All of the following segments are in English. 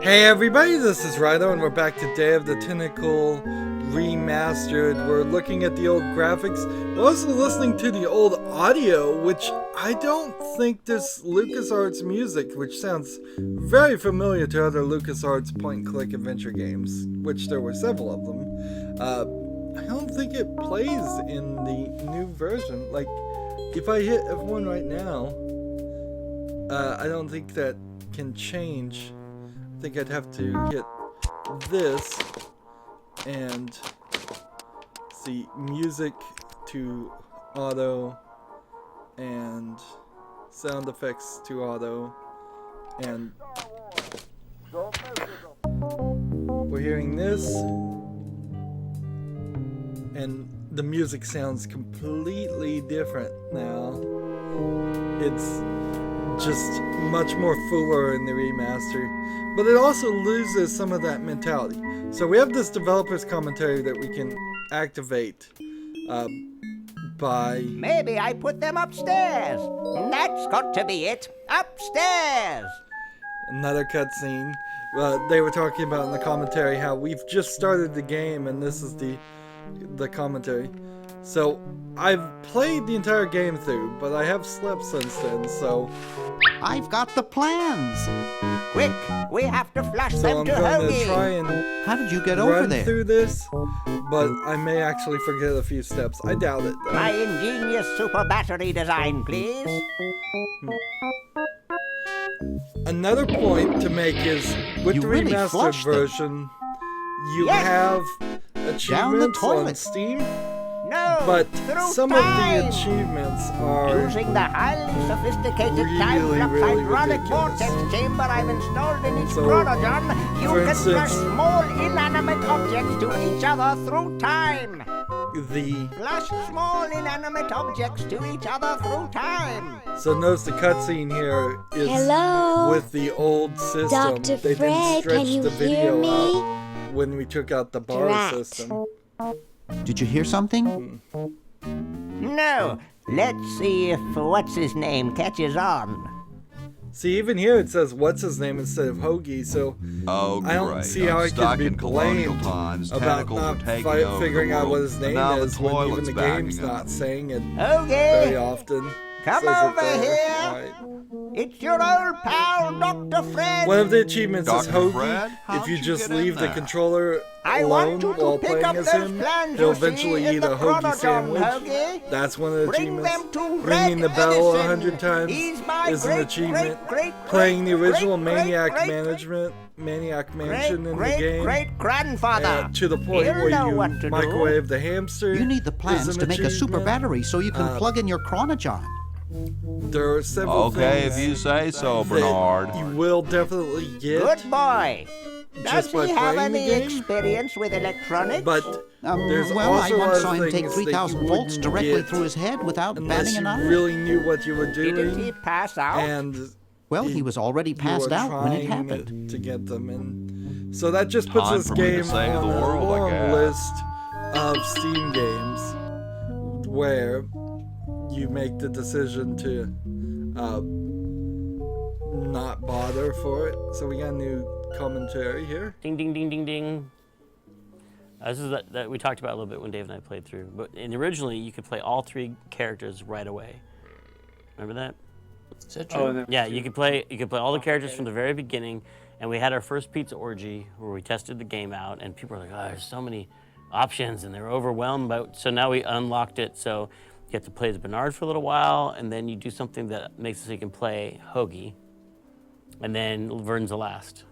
Hey everybody, this is Rydo and we're back to Day of the Tentacle Remastered. We're looking at the old graphics. We're also listening to the old audio, which I don't think this LucasArts music, which sounds very familiar to other LucasArts point-and-click adventure games, which there were several of them. I don't think it plays in the new version. Like, if I hit F1 right now, I don't think that can change. I think I'd have to hit this and see music to auto and sound effects to auto, and we're hearing this and the music sounds completely different now. It's just much more fuller in the remaster, but it also loses some of that mentality. So we have this developer's commentary that we can activate by... Maybe I put them upstairs. That's got to be it. Upstairs. Another cutscene. They were talking about in the commentary how we've just started the game and this is the commentary. So I've played the entire game through, but I have slept since then, so... I've got the plans. Quick, we have to flush So them I'm to going to Hoagie. try and How did you get over run there? through this, but I may actually forget a few steps. I doubt it, though. My ingenious super battery design, please. Another point to make is, with You the really remastered flushed them. version, you Yes. have Down the achievements on toilet. Steam, No, but through some of the time. achievements are... Using the highly sophisticated really, time-flux really hydronic ridiculous. vortex chamber I've installed in each So, chronogen, you for can flush instance- small inanimate objects to each other through time. the... Flush small inanimate objects to each other through time. So notice the cutscene here is Hello? with the old system. Dr. They didn't Fred, stretch can you the hear video me? out when we took out the bar Drat. system. Did you hear something? No, let's see if what's-his-name catches on. See, even here it says what's his name instead of Hoagie, so Oh, I don't great. see how I'm I stuck can be in colonial blamed times. about Tentacles not are taking over figuring the out world. what his name And now is the when even toilet's the backing game's up. not saying it very Okay, often. come Says it over there. here. Alright. It's your old pal, Dr. Fred. One of the achievements is Dr. Hoagie. Fred? If How'd you you just get in leave the there? controller I alone want you to while pick playing up as those him, plans he'll you see eventually in eat the a Hoagie chronogen, sandwich. Hoagie. That's one of the Bring achievements. them to Ringing the Red bell Edison. 100 times He's my is an great, achievement. great, Playing the great, original great, Maniac great, Maniac Mansion in the game. great grandfather. To the point He'll where know you what to microwave the hamster. You need the is plans an to make a super achievement. battery so you can plug in your chronogen. There are several Okay, if things you say so, that Bernard. you will definitely get. Good boy. Does Just by he have playing the any game? experience with electronics? But there's Well, I also a lot once of saw him take things that you 3,000 volts wouldn't directly get through his head without unless batting you an eye. really knew what you were Didn't he doing, pass out? and Well, he was already you were passed out when it trying happened. to get them in. So that just puts Time this for me to game save on the a world, I long guess. list of Steam games where you make the decision to not bother for it. So we got a new commentary here. Ding, ding, ding, ding, ding. This is that we talked about a little bit when Dave and I played through. And originally, you could play all three characters right away. Remember that? Is that true? Yeah, you could play all the characters from the very beginning. And we had our first pizza orgy where we tested the game out, and people were like, "Oh, there's so many options," and they were overwhelmed. So now we unlocked it. So you have to play as Bernard for a little while, and then you do something that makes it so you can play Hoagie, and then Vern's the last.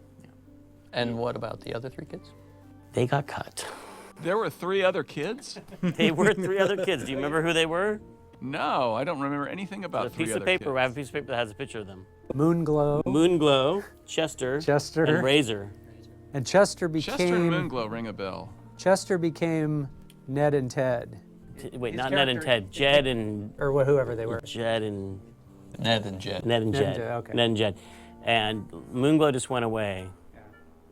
And what about the other three kids? They got cut. There were 3 other kids? They were 3 other kids. Do you remember who they were? No, I don't remember anything about The 3 piece other of paper. kids. I have a piece of paper that has a picture of them. Moonglow, Moonglow, Chester, and Razor. and Chester Chester and became Moonglow ring a bell. Ned and Ted, Wait, not Ned and Ted. Jed and or whoever they were. Jed and Ned and Jed. Ned and Ned and Jed. Jed, okay. Ned and Jed. And Moonglow just went away,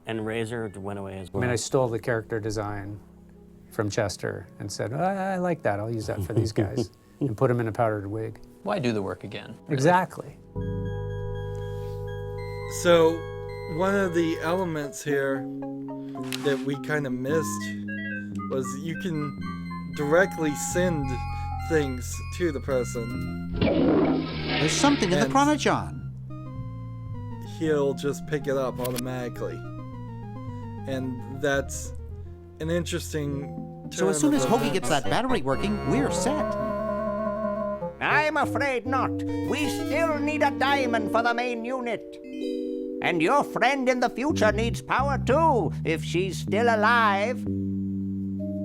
and Razor went away as I well. mean, I stole the character design from Chester and said, I like that. I'll use that for these guys, and put them in a powdered wig. Why do the work again? Exactly. So one of the elements here that we kind of missed was you can directly send things to the person. There's something in the And- chronojohn. He'll just pick it up automatically. And that's an interesting So as soon turn as of Hoagie gets events. that battery working, we're set. I'm afraid not. We still need a diamond for the main unit. And your friend in the future needs power too, if she's still alive.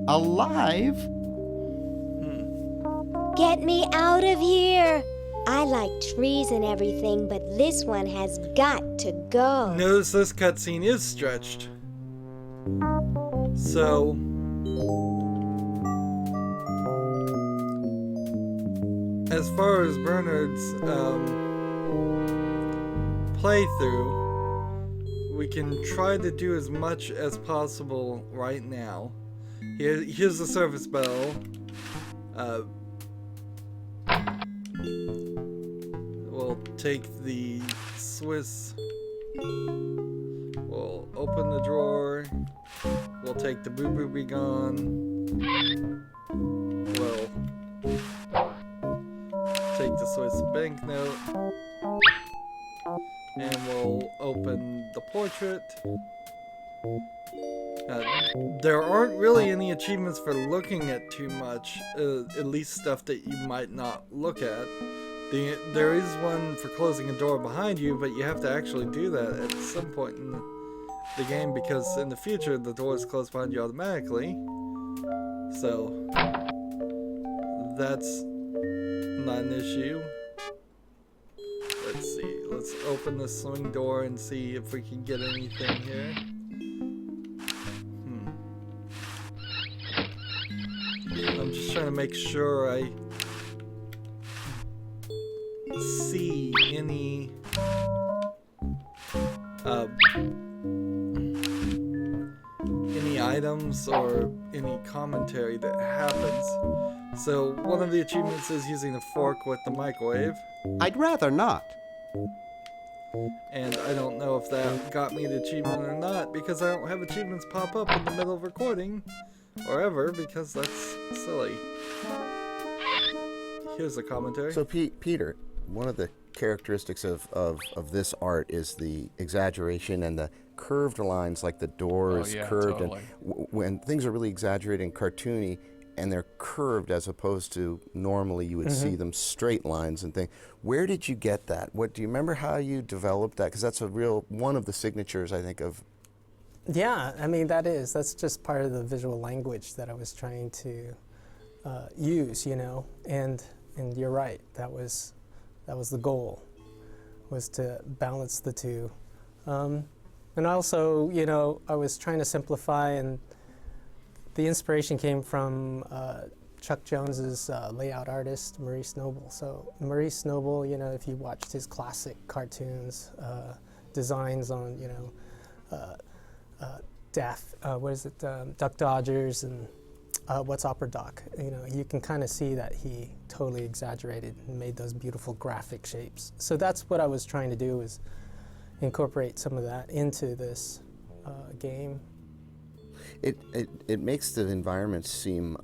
Alive? Get me out of here! I like trees and everything, but this one has got to go. Notice this cutscene is stretched. So as far as Bernard's playthrough, we can try to do as much as possible right now. Here's the surface bell. We'll take the Swiss. We'll open the drawer. We'll take the Boo Boo Be Gone. We'll take the Swiss banknote. And we'll open the portrait. There aren't really any achievements for looking at too much, at least stuff that you might not look at. There is one for closing a door behind you, but you have to actually do that at some point in the game, because in the future the door is closed behind you automatically. So that's not an issue. Let's see. Let's open the swing door and see if we can get anything here. I'm just trying to make sure I see any items or any commentary that happens. So one of the achievements is using a fork with the microwave, I'd rather not. and I don't know if that got me the achievement or not, because I don't have achievements pop up in the middle of recording or ever, because that's silly. Here's the commentary. So, Peter, one of the characteristics of this art is the exaggeration and the curved lines, like the door is yeah, curved. totally. And when things are really exaggerated and cartoony, and they're curved as opposed to normally you would see them straight lines and things. Where did you get that? Do you remember how you developed that? Because that's one of the signatures, I think, of. Yeah, I mean, that's just part of the visual language that I was trying to use, you know, and you're right, that was the goal, was to balance the two. And also, you know, I was trying to simplify, and the inspiration came from Chuck Jones's layout artist, Maurice Noble. So Maurice Noble, you know, if you watched his classic cartoons, designs on, you know, Duck Dodgers and What's Opera Doc, you know, you can kind of see that he totally exaggerated and made those beautiful graphic shapes. So that's what I was trying to do, is incorporate some of that into this game. It makes the environments seem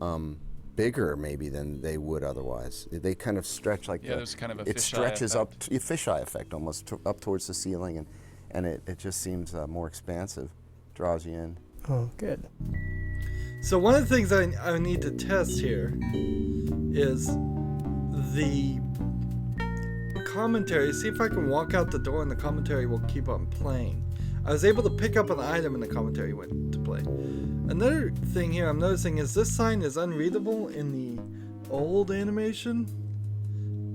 bigger maybe than they would otherwise. They kind of stretch like there's kind of a it fisheye stretches effect. up, a fisheye effect almost up towards the ceiling, and it just seems more expansive, draws you in. Oh, good. So one of the things I need to test here is the commentary. See if I can walk out the door and the commentary will keep on playing. I was able to pick up an item and the commentary went to play. Another thing here I'm noticing is this sign is unreadable in the old animation,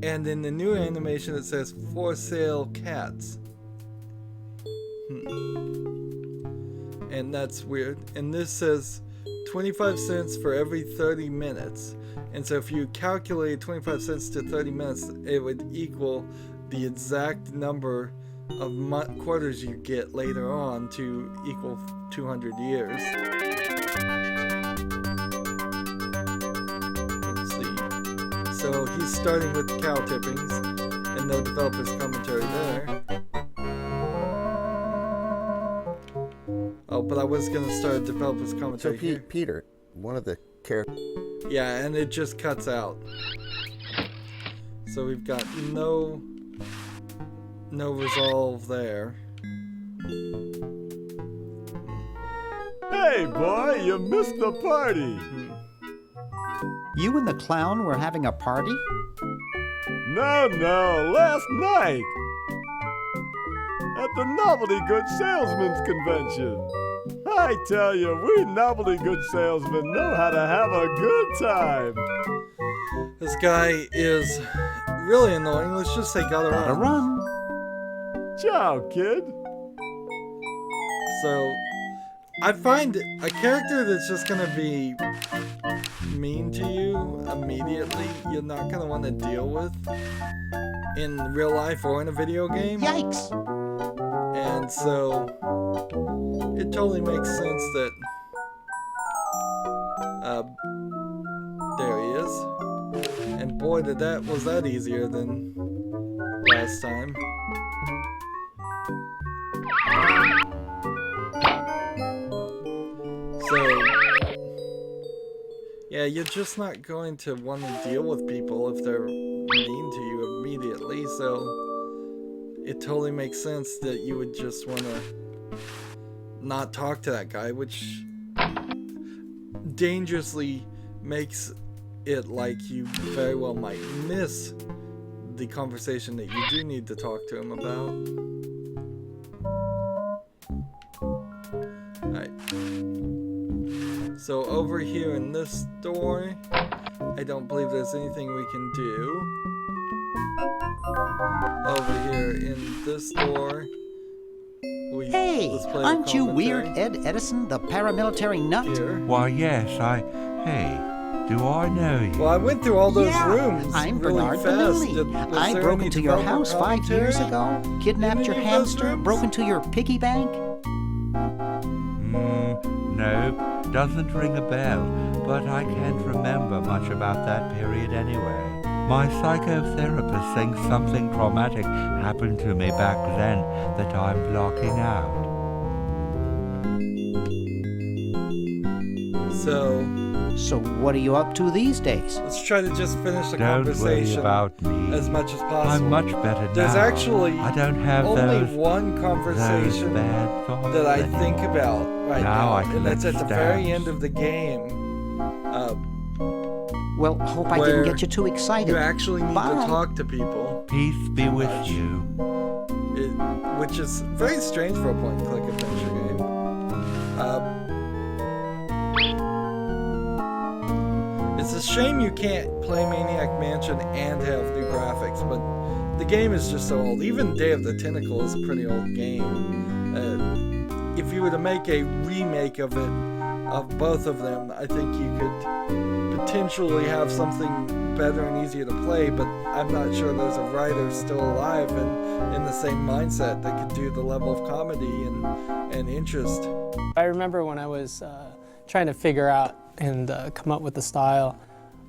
and in the new animation it says "For Sale Cats." And that's weird. And this says 25 cents for every 30 minutes. And so if you calculate 25 cents to 30 minutes, it would equal the exact number of quarters you get later on to equal 200 years. Let's see. So he's starting with cow tippings, and they'll develop his commentary there. Oh, but I was gonna start developer's So commentary here. Peter, one of the characters. Yeah, and it just cuts out. So we've got no resolve there. Hey, boy, you missed the party. You and the clown were having a party? No, last night. At the Novelty Good Salesmen's Convention. I tell you, we novelty good salesmen know how to have a good time. This guy is really annoying. Let's just say gotta run. Ciao, kid. So, I find a character that's just gonna be mean to you immediately, you're not gonna want to deal with in real life or in a video game. Yikes! And so, it totally makes sense that, there he is. And boy, was that easier than last time. So, yeah, you're just not going to want to deal with people if they're mean to you immediately, so it totally makes sense that you would just want to not talk to that guy, which dangerously makes it like you very well might miss the conversation that you do need to talk to him about. Alright. So over here in this door, I don't believe there's anything we can do. Over here in this door, Hey, let's play aren't the you commentary. Weird Ed Edison, the paramilitary nut? Here. Why, yes, Hey, do I know you? Well, I went through all those Yeah, rooms I'm really Bernard fast. Vanilli. I broke into your house 5 years ago, kidnapped your hamster, broke into your piggy bank. Nope, doesn't ring a bell, but I can't remember much about that period anyway. My psychotherapist thinks something traumatic happened to me back then that I'm blocking out. So what are you up to these days? Let's try to just finish the Don't worry conversation about me. as much as possible. I'm much better There's now. actually I don't have only those, one conversation bad thoughts that I anymore. think about right Now I and that's at the collect very stamps. end of the game. Well, hope I where didn't get you too excited. You actually need Bye. to talk to people. Peace be with you. Which is very strange for a point-and-click adventure game. It's a shame you can't play Maniac Mansion and have new graphics, but the game is just so old. Even Day of the Tentacle is a pretty old game. If you were to make a remake of it, of both of them, I think you could potentially have something better and easier to play, but I'm not sure there's a writer still alive and in the same mindset that could do the level of comedy and interest. I remember when I was trying to figure out and come up with the style,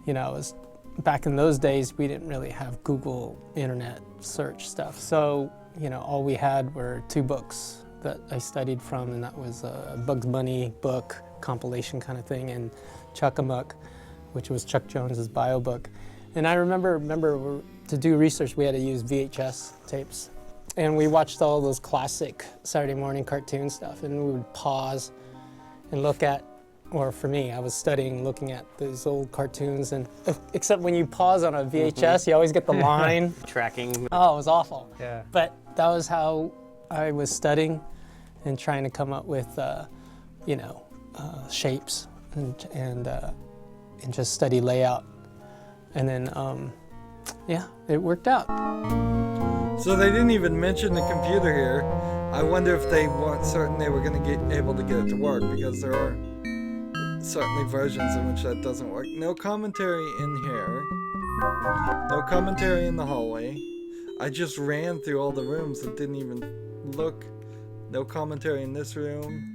you know, it was back in those days we didn't really have Google internet search stuff. So, you know, all we had were 2 books that I studied from, and that was a Bugs Bunny book, compilation kind of thing, and Chuck-a-Muck, which was Chuck Jones's bio book. And I remember to do research we had to use VHS tapes. And we watched all those classic Saturday morning cartoon stuff, and we would pause and look at, or for me, I was studying, looking at those old cartoons, and except when you pause on a VHS, you always get the line. Tracking. Oh, it was awful. Yeah. But that was how I was studying and trying to come up with, you know, shapes and just study layout. And then, yeah, it worked out. So they didn't even mention the computer here. I wonder if they weren't certain they were going to get able to get it to work, because there are certainly versions in which that doesn't work. No commentary in here. No commentary in the hallway. I just ran through all the rooms and didn't even look. No commentary in this room.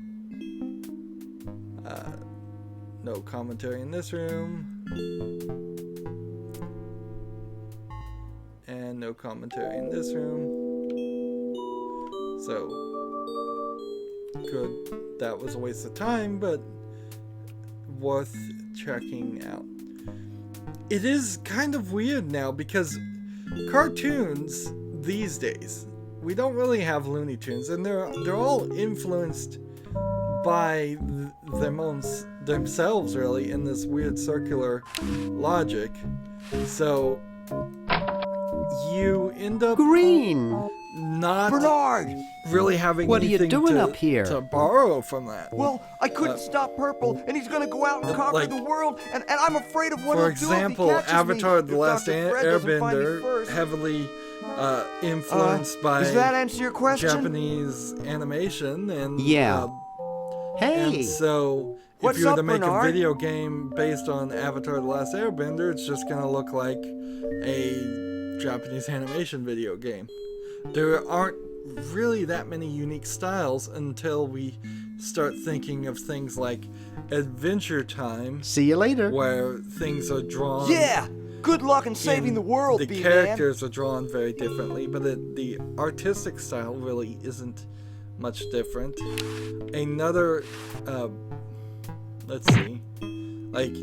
No commentary in this room. And no commentary in this room. So, good. That was a waste of time, but worth checking out. It is kind of weird now because cartoons these days, we don't really have Looney Tunes, and they're all influenced by themselves really in this weird circular logic. So you end up not Bernard! really having What are you anything doing to, up here? to borrow from that. Well, I couldn't stop Purple, and he's gonna go out and conquer the world, and I'm afraid of what he'll For do if he example, catches Avatar: me. The If Last Dr. Fred doesn't find me Airbender, first. heavily influenced by does that answer your question? Japanese animation, and Yeah. and so if What's you were to up, make Bernard? a video game based on Avatar: The Last Airbender, it's just gonna look like a Japanese animation video game. There aren't really that many unique styles until we start thinking of things like Adventure Time. See you later. Where things are drawn. Yeah! Good luck in saving the world, The B-Man. characters are drawn very differently, but the artistic style really isn't much different. Another, let's see, like,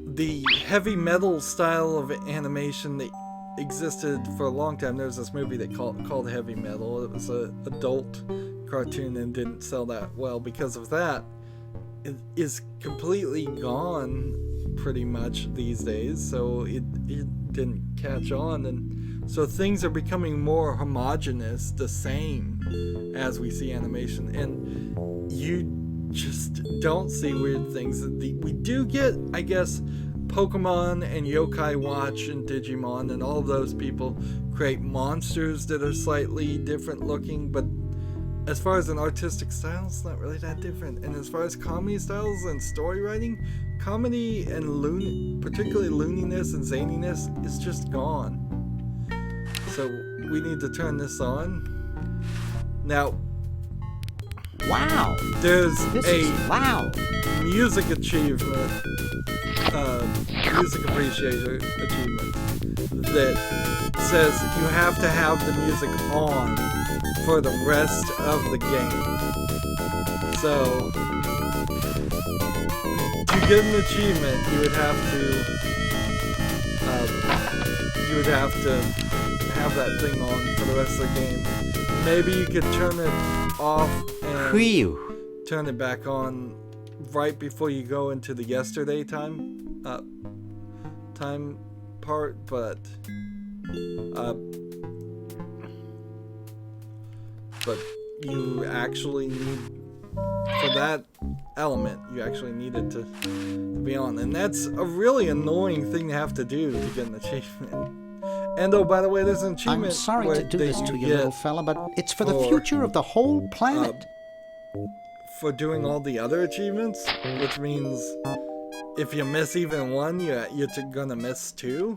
the heavy metal style of animation that existed for a long time. There was this movie that called Heavy Metal. It was an adult cartoon and didn't sell that well because of that. It is completely gone pretty much these days, so it didn't catch on, and so things are becoming more homogenous, the same as we see animation, and you just don't see weird things. We do get, I guess, Pokemon and Yokai Watch and Digimon and all of those people create monsters that are slightly different looking, but as far as an artistic style, it's not really that different. And as far as comedy styles and story writing, comedy and particularly looniness and zaniness is just gone. So we need to turn this on. Now, wow, there's wow music achievement, music appreciation achievement that says you have to have the music on for the rest of the game. So to get an achievement, you would have to have that thing on for the rest of the game. Maybe you could turn it off and turn it back on right before you go into the yesterday time part, but you actually need, for that element, you actually need it to be on, and that's a really annoying thing to have to do to get an achievement. And oh, by the way, there's an achievement. I'm sorry to do this to you, little fella, but it's for the future of the whole planet. For doing all the other achievements, which means if you miss even one, you're gonna miss two.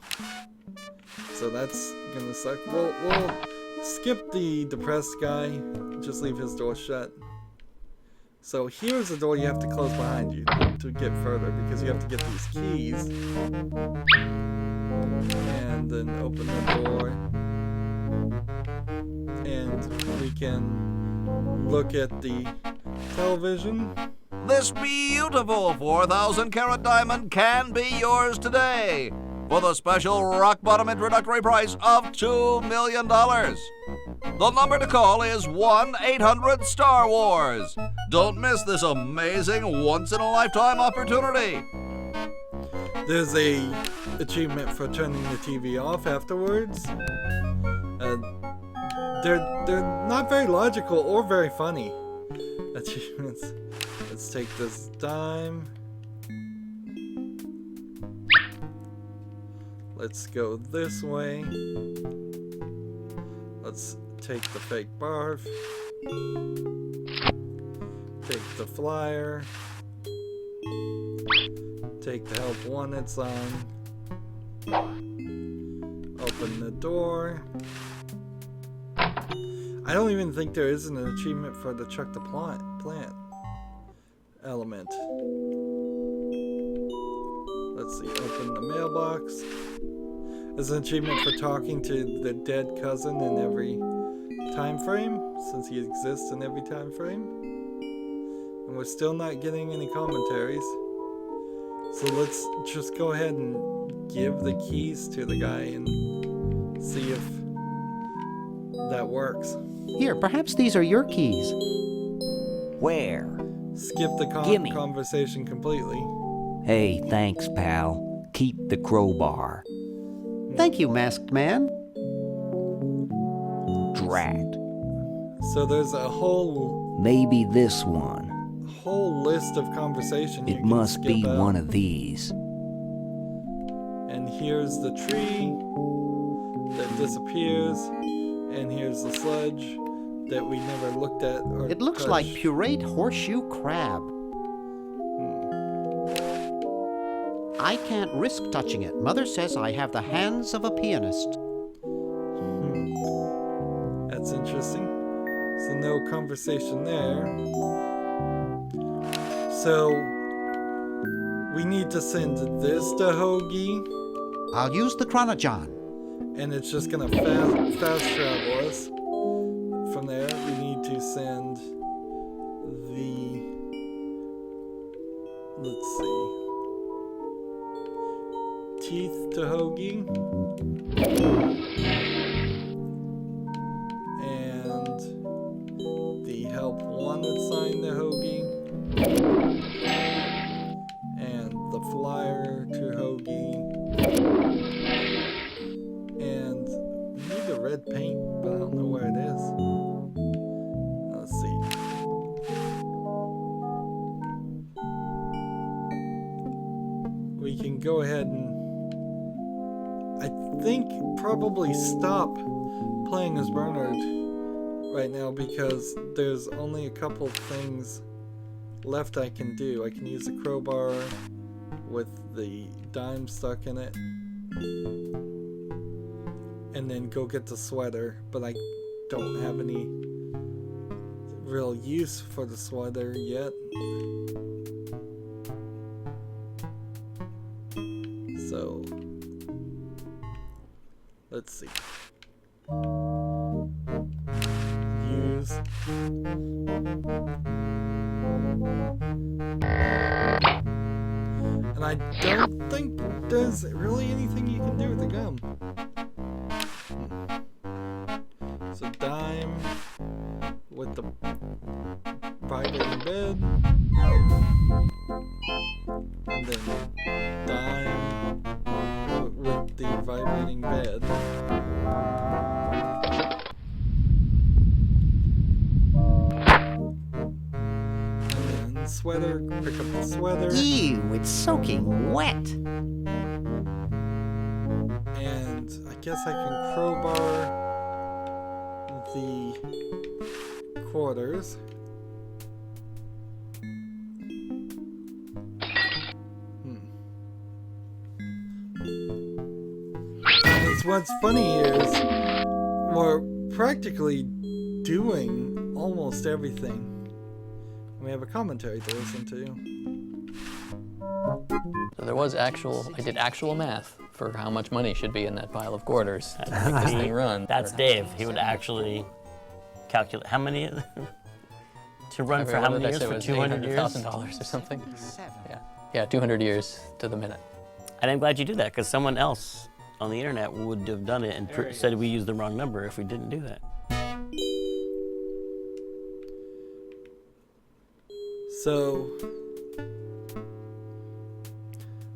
So that's gonna suck. We'll skip the depressed guy. Just leave his door shut. So here's the door you have to close behind you to get further, because you have to get these keys. And then open the door. And we can look at the television. This beautiful 4,000-carat diamond can be yours today for the special rock-bottom introductory price of $2 million. The number to call is 1-800-STAR-WARS. Don't miss this amazing once-in-a-lifetime opportunity. There's a achievement for turning the TV off afterwards. They're not very logical or very funny achievements. Let's take this dime. Let's go this way. Let's take the fake barf. Take the flyer. Take the help wanted sign. Open the door. I don't even think there is an achievement for the Chuck the Plant element. Let's see, open the mailbox. as an achievement for talking to the dead cousin in every time frame, since he exists in every time frame. And we're still not getting any commentaries. So let's just go ahead and give the keys to the guy and see if that works. Here, perhaps these are your keys. Where? Skip the conversation completely. Hey, thanks, pal. Keep the crowbar. Thank you, masked man. Drat. So there's a whole Maybe this one. list of conversation you It can must skip be out. one of these. And here's the tree that disappears, and here's the sludge that we never looked at or It looks touched. like pureed horseshoe crab. I can't risk touching it. Mother says I have the hands of a pianist. That's interesting. So no conversation there. So we need to send this to Hoagie. I'll use the chronojohn. And it's just gonna fast travel us. From there, we need to send the, let's see, teeth to Hoagie. And the help wanted sign to Hoagie. And the flyer to Hoagie. And we need the red paint, but I don't know where it is. Let's see. We can go ahead and I think probably stop playing as Bernard right now because there's only a couple things left I can do. I can use the crowbar with the dime stuck in it and then go get the sweater, but I don't have any real use for the sweater yet. So let's see. Use. And I don't think there's really anything you can do with the gum. So dime with the vibrating bed. And then dime with the vibrating bed. And then sweater, pick up the sweater. Ew, it's soaking wet. And I guess I can crowbar the quarters. What's funny is we're practically doing almost everything. We have a commentary to listen to. So there was I did actual math for how much money should be in that pile of quarters to make this thing run. That's Dave. He would actually calculate how many to run for how many years? For 200 years? $800,000 or something. Yeah, 200 years to the minute. And I'm glad you do that because someone else on the internet would have done it and said we used the wrong number if we didn't do that. So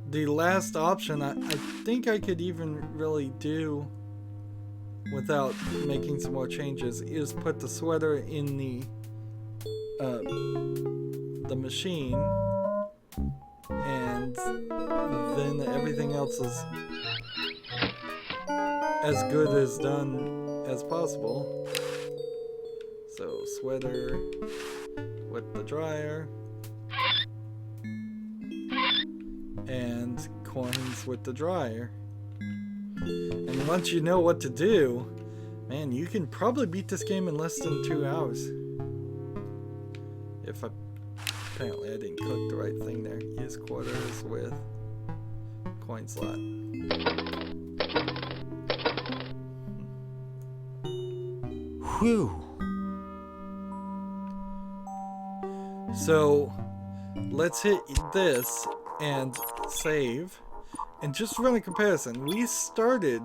the last option I think I could even really do without making some more changes is put the sweater in the machine, and then everything else is as good as done as possible. So sweater with the dryer and coins with the dryer. And once you know what to do, man, you can probably beat this game in less than 2 hours. Apparently I didn't click the right thing there. Use quarters with coin slot. Whew. So let's hit this and save and just run a comparison. We started,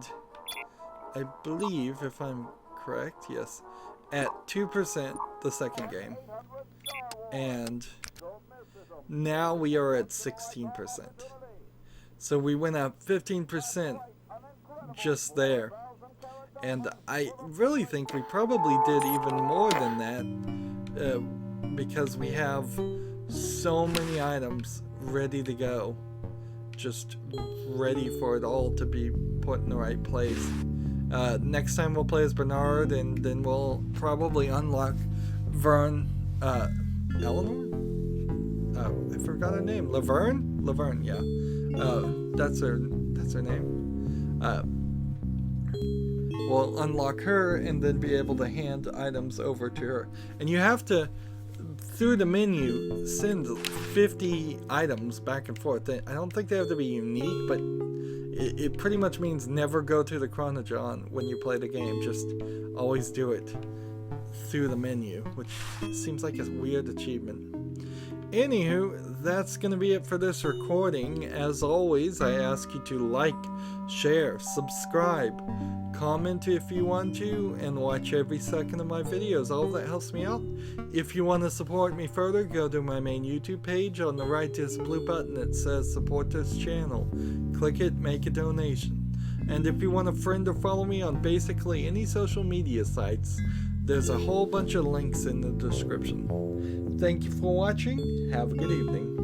I believe, if I'm correct, yes, at 2% the second game. And now we are at 16%. So we went up 15% just there. And I really think we probably did even more than that because we have so many items ready to go. Just ready for it all to be put in the right place. Next time we'll play as Bernard, and then we'll probably unlock Vern, Eleanor? I forgot her name. Laverne? Laverne, yeah. That's her name. We'll unlock her and then be able to hand items over to her. And you have to, through the menu, send 50 items back and forth. I don't think they have to be unique, but it pretty much means never go to the Chronogon when you play the game. Just always do it through the menu, which seems like a weird achievement. Anywho, that's going to be it for this recording. As always, I ask you to like, share, subscribe, comment if you want to, and watch every second of my videos. All of that helps me out. If you want to support me further, go to my main YouTube page. On the right is a blue button that says support this channel. Click it, make a donation. And if you want to friend or follow me on basically any social media sites, there's a whole bunch of links in the description. Thank you for watching. Have a good evening.